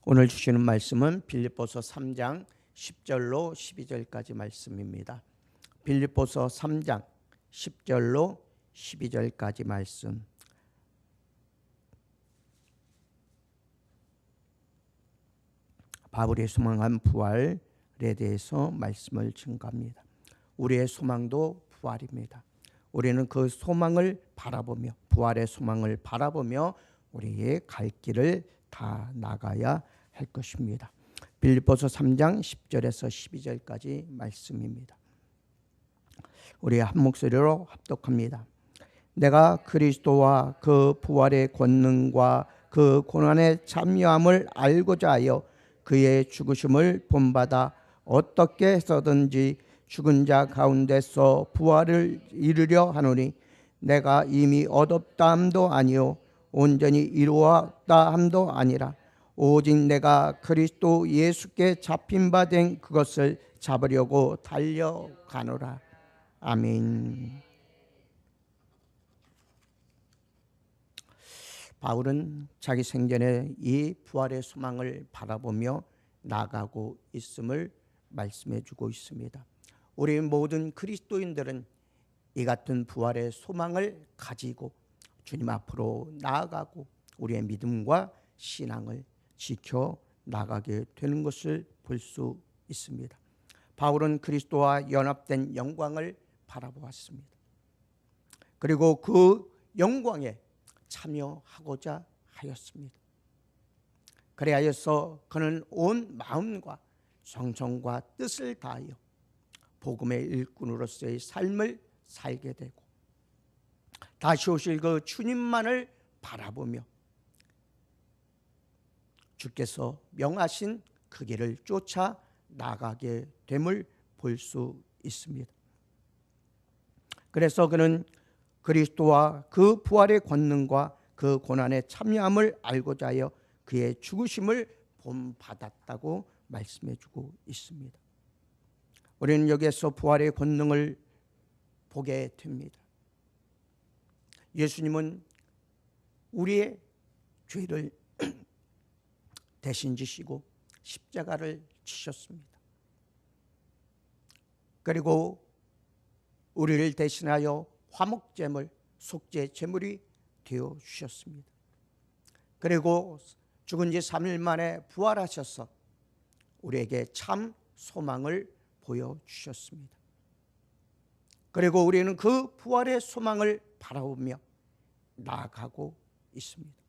오늘 주시는 말씀은 빌립보서 3장 10절로 12절까지 말씀입니다. 빌립보서 3장 10절로 12절까지 말씀. 바울이 소망한 부활에 대해서 말씀을 증거합니다. 우리의 소망도 부활입니다. 우리는 그 소망을 바라보며, 부활의 소망을 바라보며 우리의 갈 길을 다 나가야 할 것입니다. 빌립보서 3장 10절에서 12절까지 말씀입니다. 우리 한 목소리로 합독합니다. 내가 그리스도와 그 부활의 권능과 그 고난의 참여함을 알고자 하여 그의 죽으심을 본받아 어떻게 해서든지 죽은 자 가운데서 부활을 이루려 하노니 내가 이미 얻었다 함도 아니요 온전히 이루었다 함도 아니라 오직 내가 그리스도 예수께 잡힌 바 된 그것을 잡으려고 달려가노라. 아멘. 바울은 자기 생전에 이 부활의 소망을 바라보며 나아가고 있음을 말씀해 주고 있습니다. 우리 모든 그리스도인들은 이 같은 부활의 소망을 가지고 주님 앞으로 나아가고 우리의 믿음과 신앙을 지켜 나가게 되는 것을 볼 수 있습니다. 바울은 그리스도와 연합된 영광을 바라보았습니다. 그리고 그 영광에 참여하고자 하였습니다. 그래야여서 그는 온 마음과 정성과 뜻을 다하여 복음의 일꾼으로서의 삶을 살게 되고 다시 오실 그 주님만을 바라보며 주께서 명하신 그 길을 쫓아 나가게 됨을 볼 수 있습니다. 그래서 그는 그리스도와 그 부활의 권능과 그 고난의 참여함을 알고자 하여 그의 죽으심을 본받았다고 말씀해 주고 있습니다. 우리는 여기에서 부활의 권능을 보게 됩니다. 예수님은 우리의 죄를 대신 지시고 십자가를 지셨습니다. 그리고 우리를 대신하여 화목제물, 속죄 제물이 되어 주셨습니다. 그리고 죽은 지 3일 만에 부활하셔서 우리에게 참 소망을 보여주셨습니다. 그리고 우리는 그 부활의 소망을 바라보며 나아가고 있습니다.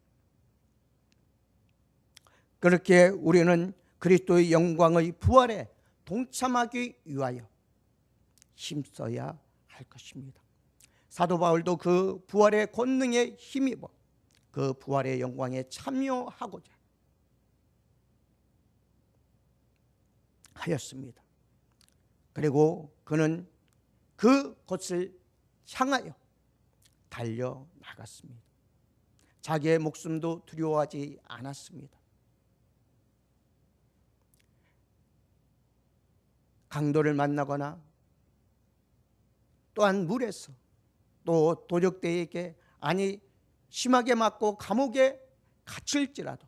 그렇게 우리는 그리스도의 영광의 부활에 동참하기 위하여 힘써야 할 것입니다. 사도 바울도 그 부활의 권능에 힘입어 그 부활의 영광에 참여하고자 하였습니다. 그리고 그는 그곳을 향하여 달려나갔습니다. 자기의 목숨도 두려워하지 않았습니다. 강도를 만나거나 또한 물에서 또 도적들에게 심하게 맞고 감옥에 갇힐지라도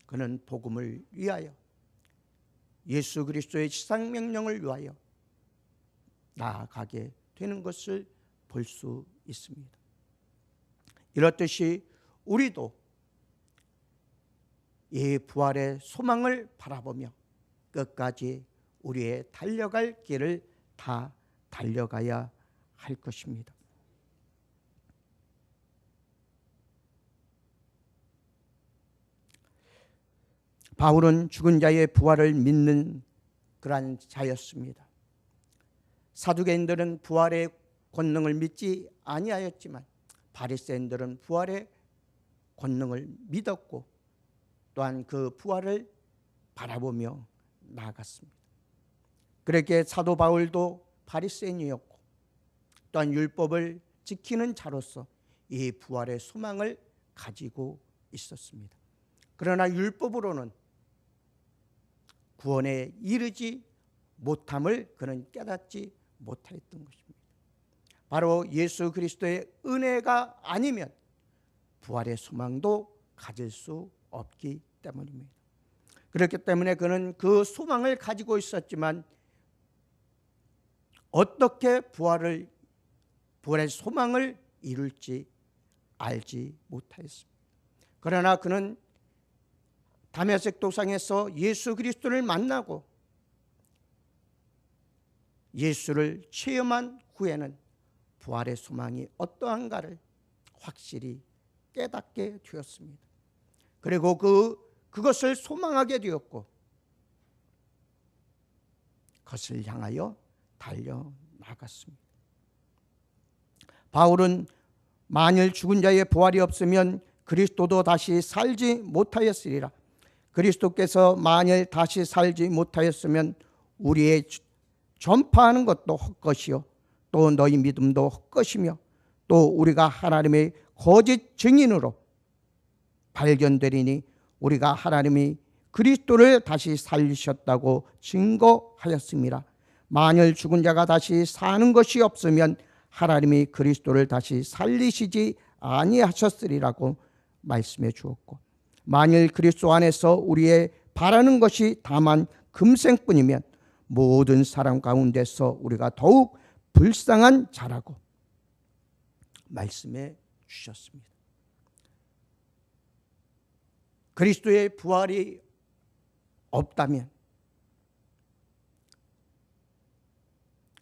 그는 복음을 위하여 예수 그리스도의 지상명령을 위하여 나아가게 되는 것을 볼 수 있습니다. 이렇듯이 우리도 이 부활의 소망을 바라보며 끝까지 우리의 달려갈 길을 다 달려가야 할 것입니다. 바울은 죽은 자의 부활을 믿는 그러한 자였습니다. 사두개인들은 부활의 권능을 믿지 아니하였지만 바리새인들은 부활의 권능을 믿었고 또한 그 부활을 바라보며 나아갔습니다. 그렇게 사도 바울도 바리새인이었고 또한 율법을 지키는 자로서 이 부활의 소망을 가지고 있었습니다. 그러나 율법으로는 구원에 이르지 못함을 그는 깨닫지 못했던 것입니다. 바로 예수 그리스도의 은혜가 아니면 부활의 소망도 가질 수 없기 때문입니다. 그렇기 때문에 그는 그 소망을 가지고 있었지만 어떻게 부활의 소망을 이룰지 알지 못하였습니다. 그러나 그는 다메섹 도상에서 예수 그리스도를 만나고 예수를 체험한 후에는 부활의 소망이 어떠한가를 확실히 깨닫게 되었습니다. 그리고 그것을 소망하게 되었고 그것을 향하여 달려나갔습니다. 바울은 만일 죽은 자의 부활이 없으면 그리스도도 다시 살지 못하였으리라. 그리스도께서 만일 다시 살지 못하였으면 우리의 전파하는 것도 헛것이요 또 너희 믿음도 헛것이며 또 우리가 하나님의 거짓 증인으로 발견되리니 우리가 하나님이 그리스도를 다시 살리셨다고 증거하였습니다. 만일 죽은 자가 다시 사는 것이 없으면 하나님이 그리스도를 다시 살리시지 아니하셨으리라고 말씀해 주었고, 만일 그리스도 안에서 우리의 바라는 것이 다만 금생뿐이면 모든 사람 가운데서 우리가 더욱 불쌍한 자라고 말씀해 주셨습니다. 그리스도의 부활이 없다면,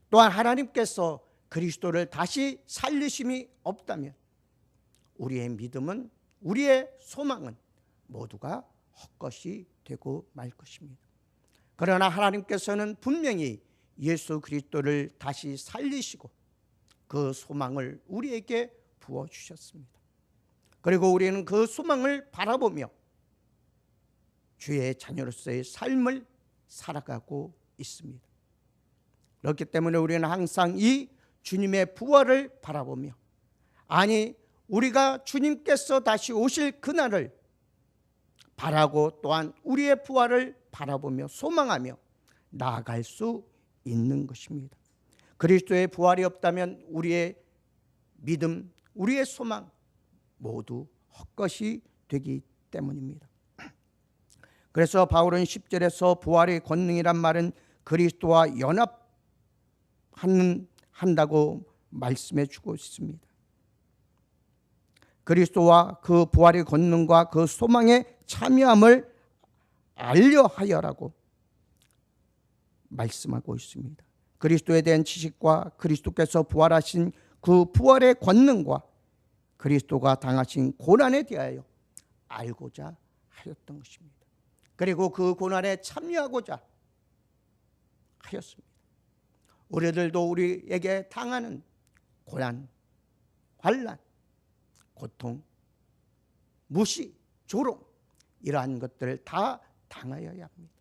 또한 하나님께서 그리스도를 다시 살리심이 없다면 우리의 믿음은, 우리의 소망은 모두가 헛것이 되고 말 것입니다. 그러나 하나님께서는 분명히 예수 그리스도를 다시 살리시고 그 소망을 우리에게 부어주셨습니다. 그리고 우리는 그 소망을 바라보며 주의 자녀로서의 삶을 살아가고 있습니다. 그렇기 때문에 우리는 항상 이 주님의 부활을 바라보며, 아니 우리가 주님께서 다시 오실 그날을 바라고 또한 우리의 부활을 바라보며 소망하며 나아갈 수 있는 것입니다. 그리스도의 부활이 없다면 우리의 믿음, 우리의 소망 모두 헛것이 되기 때문입니다. 그래서 바울은 10절에서 부활의 권능이란 말은 그리스도와 연합한다고 말씀해 주고 있습니다. 그리스도와 그 부활의 권능과 그 소망에 참여함을 알려하여라고 말씀하고 있습니다. 그리스도에 대한 지식과 그리스도께서 부활하신 그 부활의 권능과 그리스도가 당하신 고난에 대하여 알고자 하였던 것입니다. 그리고 그 고난에 참여하고자 하였습니다. 우리들도 우리에게 당하는 고난, 환난, 고통, 무시, 조롱, 이러한 것들을 다 당하여야 합니다.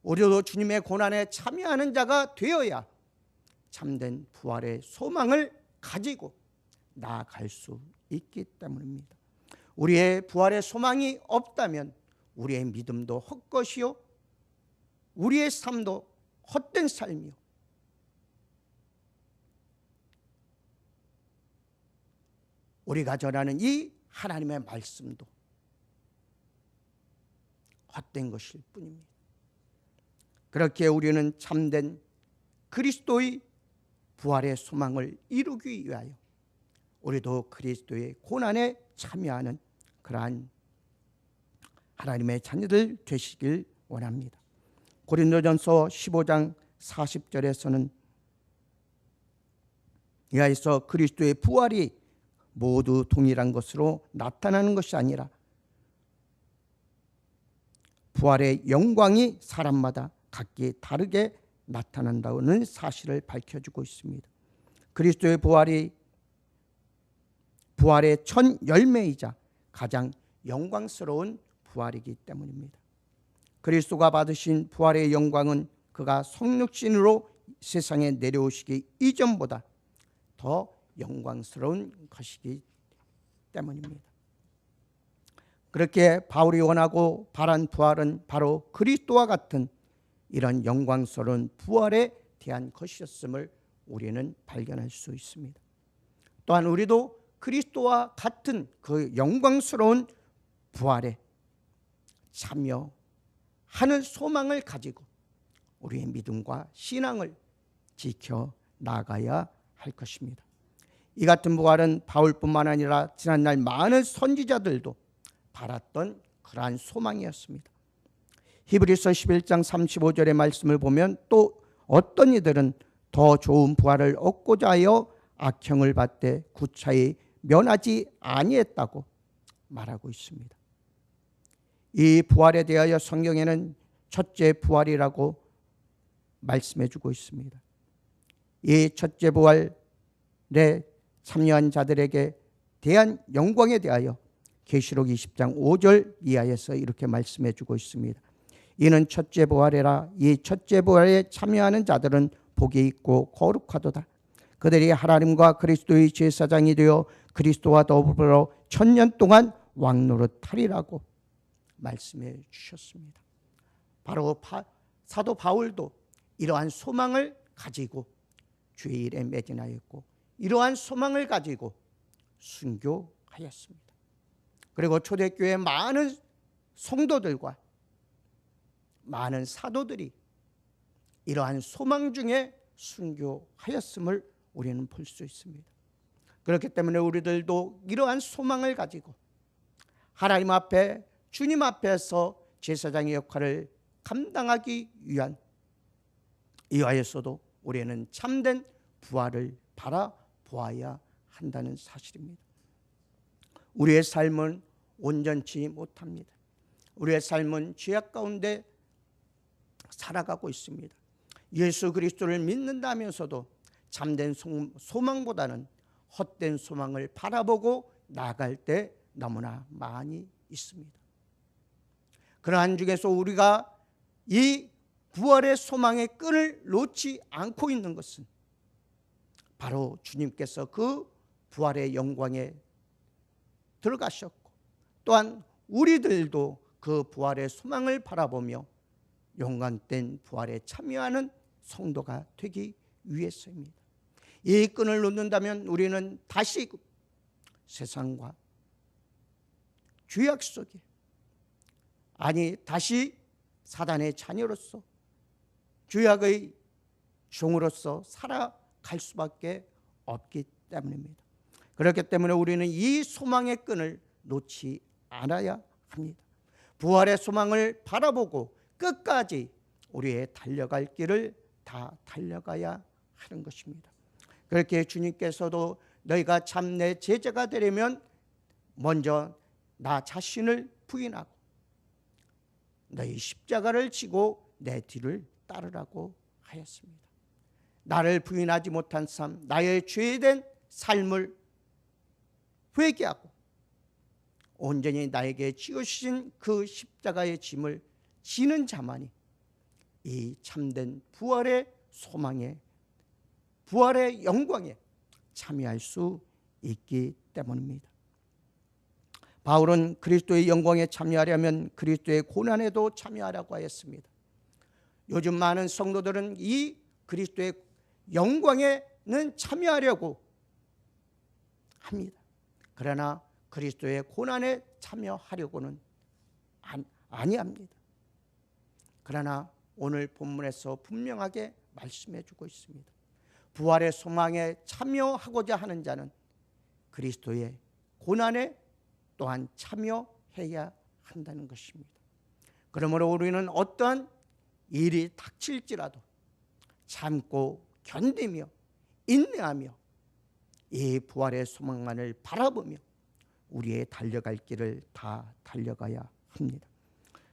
우리도 주님의 고난에 참여하는 자가 되어야 참된 부활의 소망을 가지고 나아갈 수 있기 때문입니다. 우리의 부활의 소망이 없다면 우리의 믿음도 헛것이요 우리의 삶도 헛된 삶이요 우리가 전하는 이 하나님의 말씀도 헛된 것일 뿐입니다. 그렇게 우리는 참된 그리스도의 부활의 소망을 이루기 위하여 우리도 그리스도의 고난에 참여하는 그러한 하나님의 자녀들 되시길 원합니다. 고린도전서 15장 40절에서는 이하에서 그리스도의 부활이 모두 동일한 것으로 나타나는 것이 아니라 부활의 영광이 사람마다 각기 다르게 나타난다는 사실을 밝혀주고 있습니다. 그리스도의 부활의 첫 열매이자 가장 영광스러운 부활이기 때문입니다. 그리스도가 받으신 부활의 영광은 그가 성육신으로 세상에 내려오시기 이전보다 더 영광스러운 것이기 때문입니다. 그렇게 바울이 원하고 바란 부활은 바로 그리스도와 같은 이런 영광스러운 부활에 대한 것이었음을 우리는 발견할 수 있습니다. 또한 우리도 그리스도와 같은 그 영광스러운 부활에 참여하는 소망을 가지고 우리의 믿음과 신앙을 지켜 나가야 할 것입니다. 이 같은 부활은 바울뿐만 아니라 지난날 많은 선지자들도 바랐던 그러한 소망이었습니다. 히브리서 11장 35절의 말씀을 보면 또 어떤 이들은 더 좋은 부활을 얻고자 하여 악형을 받되 구차히 면하지 아니했다고 말하고 있습니다. 이 부활에 대하여 성경에는 첫째 부활이라고 말씀해주고 있습니다. 이 첫째 부활에 참여한 자들에게 대한 영광에 대하여 계시록 20장 5절 이하에서 이렇게 말씀해주고 있습니다. 이는 첫째 부활이라. 이 첫째 부활에 참여하는 자들은 복이 있고 거룩하도다. 그들이 하나님과 그리스도의 제사장이 되어 그리스도와 더불어 1000년 동안 왕노릇하리라고 말씀해 주셨습니다. 바로 사도 바울도 이러한 소망을 가지고 주의 일에 매진하였고 이러한 소망을 가지고 순교하였습니다. 그리고 초대교회 많은 성도들과 많은 사도들이 이러한 소망 중에 순교하였음을 우리는 볼 수 있습니다. 그렇기 때문에 우리들도 이러한 소망을 가지고 하나님 앞에 주님 앞에서 제사장의 역할을 감당하기 위한 이하에서도 우리는 참된 부활을 바라보아야 한다는 사실입니다. 우리의 삶은 온전치 못합니다. 우리의 삶은 죄악 가운데 살아가고 있습니다. 예수 그리스도를 믿는다면서도 참된 소망보다는 헛된 소망을 바라보고 나아갈 때 너무나 많이 있습니다. 그러한 중에서 우리가 이 부활의 소망의 끈을 놓지 않고 있는 것은 바로 주님께서 그 부활의 영광에 들어가셨고 또한 우리들도 그 부활의 소망을 바라보며 영광된 부활에 참여하는 성도가 되기 위해서입니다. 이 끈을 놓는다면 우리는 다시 세상과 죄악 속에 다시 사단의 자녀로서 죄악의 종으로서 살아갈 수밖에 없기 때문입니다. 그렇기 때문에 우리는 이 소망의 끈을 놓지 않아야 합니다. 부활의 소망을 바라보고 끝까지 우리의 달려갈 길을 다 달려가야 하는 것입니다. 그렇게 주님께서도 너희가 참 내 제자가 되려면 먼저 나 자신을 부인하고 너희 십자가를 지고 내 뒤를 따르라고 하였습니다. 나를 부인하지 못한 삶, 나의 죄된 삶을 회개하고 온전히 나에게 지으신 그 십자가의 짐을 지는 자만이 이 참된 부활의 소망에, 부활의 영광에 참여할 수 있기 때문입니다. 바울은 그리스도의 영광에 참여하려면 그리스도의 고난에도 참여하라고 하였습니다. 요즘 많은 성도들은 이 그리스도의 영광에는 참여하려고 합니다. 그러나 그리스도의 고난에 참여하려고는 아니합니다. 그러나 오늘 본문에서 분명하게 말씀해 주고 있습니다. 부활의 소망에 참여하고자 하는 자는 그리스도의 고난에 또한 참여해야 한다는 것입니다. 그러므로 우리는 어떠한 일이 닥칠지라도 참고 견디며 인내하며 이 부활의 소망만을 바라보며 우리의 달려갈 길을 다 달려가야 합니다.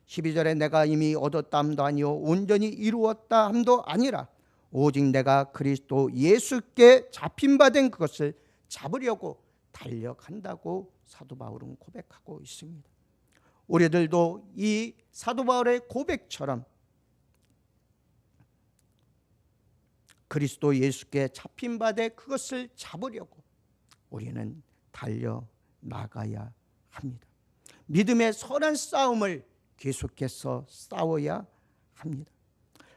12절에 내가 이미 얻었다 함도 아니요 온전히 이루었다 함도 아니라 오직 내가 그리스도 예수께 잡힌 바 된 그것을 잡으려고 달려간다고 사도 바울은 고백하고 있습니다. 우리들도 이 사도 바울의 고백처럼 그리스도 예수께 잡힌 바 된 그것을 잡으려고 우리는 달려나가야 합니다. 믿음의 선한 싸움을 계속해서 싸워야 합니다.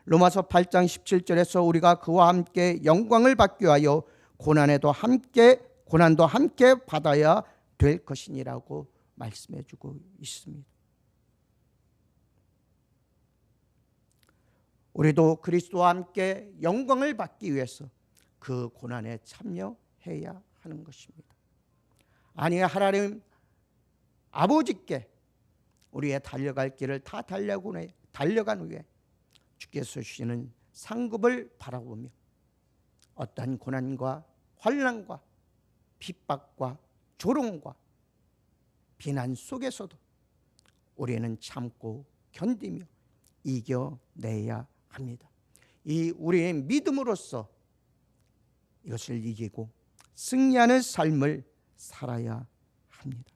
로마서 8장 17절에서 우리가 그와 함께 영광을 받기 위하여 고난도 함께 받아야 될 것이니라고 말씀해 주고 있습니다. 우리도 그리스도와 함께 영광을 받기 위해서 그 고난에 참여해야 하는 것입니다. 아니, 하나님 아버지께 우리의 달려갈 길을 다 달려간 후에 주께서 주시는 상급을 바라보며 어떠한 고난과 환난과 핍박과 조롱과 비난 속에서도 우리는 참고 견디며 이겨내야 합니다. 이 우리의 믿음으로써 이것을 이기고 승리하는 삶을 살아야 합니다.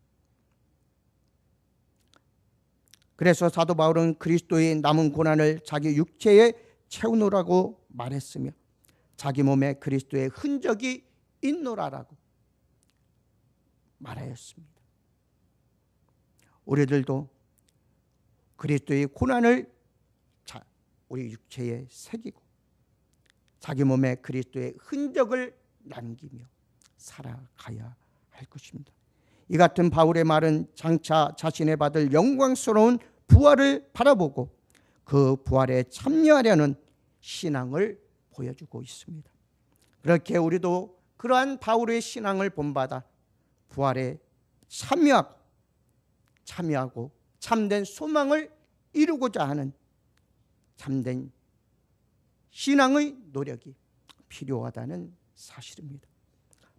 그래서 사도 바울은 그리스도의 남은 고난을 자기 육체에 채우노라고 말했으며 자기 몸에 그리스도의 흔적이 있노라라고 말하였습니다. 우리들도 그리스도의 고난을 우리 육체에 새기고 자기 몸에 그리스도의 흔적을 남기며 살아가야 할 것입니다. 이 같은 바울의 말은 장차 자신의 받을 영광스러운 부활을 바라보고 그 부활에 참여하려는 신앙을 보여주고 있습니다. 그렇게 우리도 그러한 바울의 신앙을 본받아 부활에 참여하고 참된 소망을 이루고자 하는 참된 신앙의 노력이 필요하다는 사실입니다.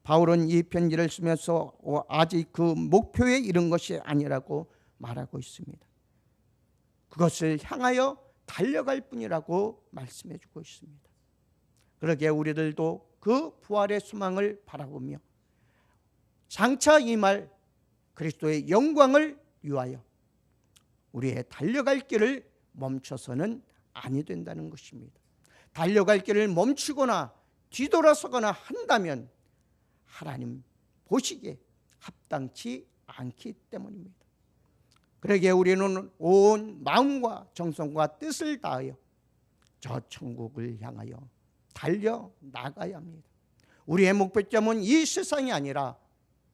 바울은 이 편지를 쓰면서 아직 그 목표에 이른 것이 아니라고 말하고 있습니다. 그것을 향하여 달려갈 뿐이라고 말씀해 주고 있습니다. 그러기에 우리들도 그 부활의 소망을 바라보며 장차 임할 그리스도의 영광을 위하여 우리의 달려갈 길을 멈춰서는 아니 된다는 것입니다. 달려갈 길을 멈추거나 뒤돌아서거나 한다면 하나님 보시기에 합당치 않기 때문입니다. 그러기에 우리는 온 마음과 정성과 뜻을 다하여 저 천국을 향하여 달려나가야 합니다. 우리의 목표점은 이 세상이 아니라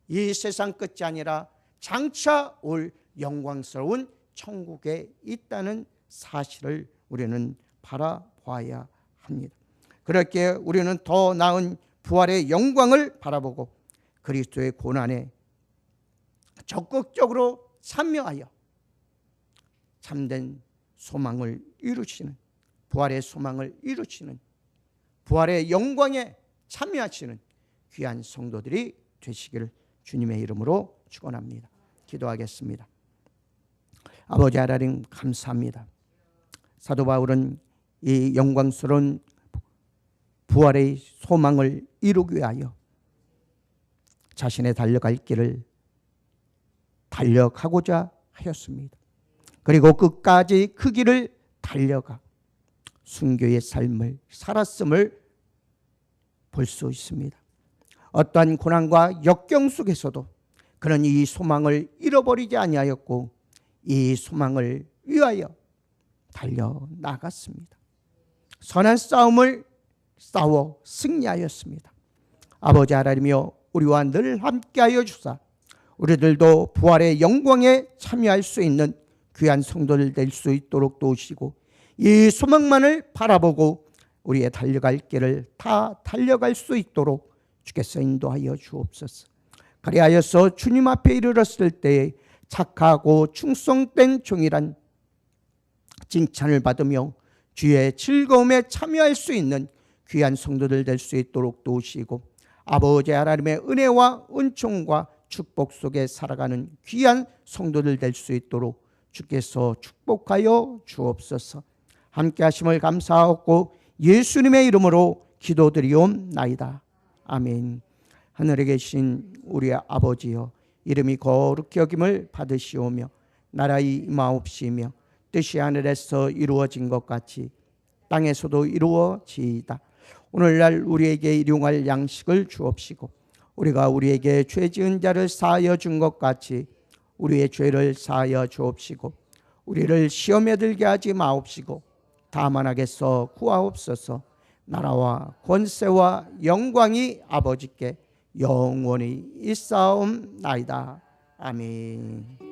이 세상 끝이 아니라 장차 올 영광스러운 천국에 있다는 사실을 우리는 바라봐야 합니다. 그렇게 우리는 더 나은 부활의 영광을 바라보고 그리스도의 고난에 적극적으로 참여하여 참된 소망을 이루시는 부활의 소망을 이루시는 부활의 영광에 참여하시는 귀한 성도들이 되시기를 주님의 이름으로 축원합니다. 기도하겠습니다. 아버지 하나님 감사합니다. 사도 바울은 이 영광스러운 부활의 소망을 이루기 위하여 자신의 달려갈 길을 달려가고자 하였습니다. 그리고 끝까지 그 길을 달려가 순교의 삶을 살았음을 볼 수 있습니다. 어떠한 고난과 역경 속에서도 그는 이 소망을 잃어버리지 아니하였고 이 소망을 위하여 달려나갔습니다. 선한 싸움을 싸워 승리하였습니다. 아버지 하나님이여 우리와 늘 함께하여 주사 우리들도 부활의 영광에 참여할 수 있는 귀한 성도들 될 수 있도록 도우시고 이 소망만을 바라보고 우리의 달려갈 길을 다 달려갈 수 있도록 주께서 인도하여 주옵소서. 그리하여서 주님 앞에 이르렀을 때에 착하고 충성된 종이란 칭찬을 받으며 주의 즐거움에 참여할 수 있는 귀한 성도들 될 수 있도록 도우시고 아버지 하나님의 은혜와 은총과 축복 속에 살아가는 귀한 성도들 될 수 있도록 주께서 축복하여 주옵소서. 함께 하심을 감사하고 예수님의 이름으로 기도드리옵나이다. 아멘. 하늘에 계신 우리 아버지여 이름이 거룩히 여김을 받으시오며 나라의 임하옵시며 뜻이 하늘에서 이루어진 것 같이 땅에서도 이루어지이다. 오늘날 우리에게 일용할 양식을 주옵시고 우리가 우리에게 죄 지은 자를 사하여 준 것 같이 우리의 죄를 사하여 주옵시고 우리를 시험에 들게 하지 마옵시고 다만 악에서 구하옵소서. 나라와 권세와 영광이 아버지께 영원히 있사옵나이다. 아멘.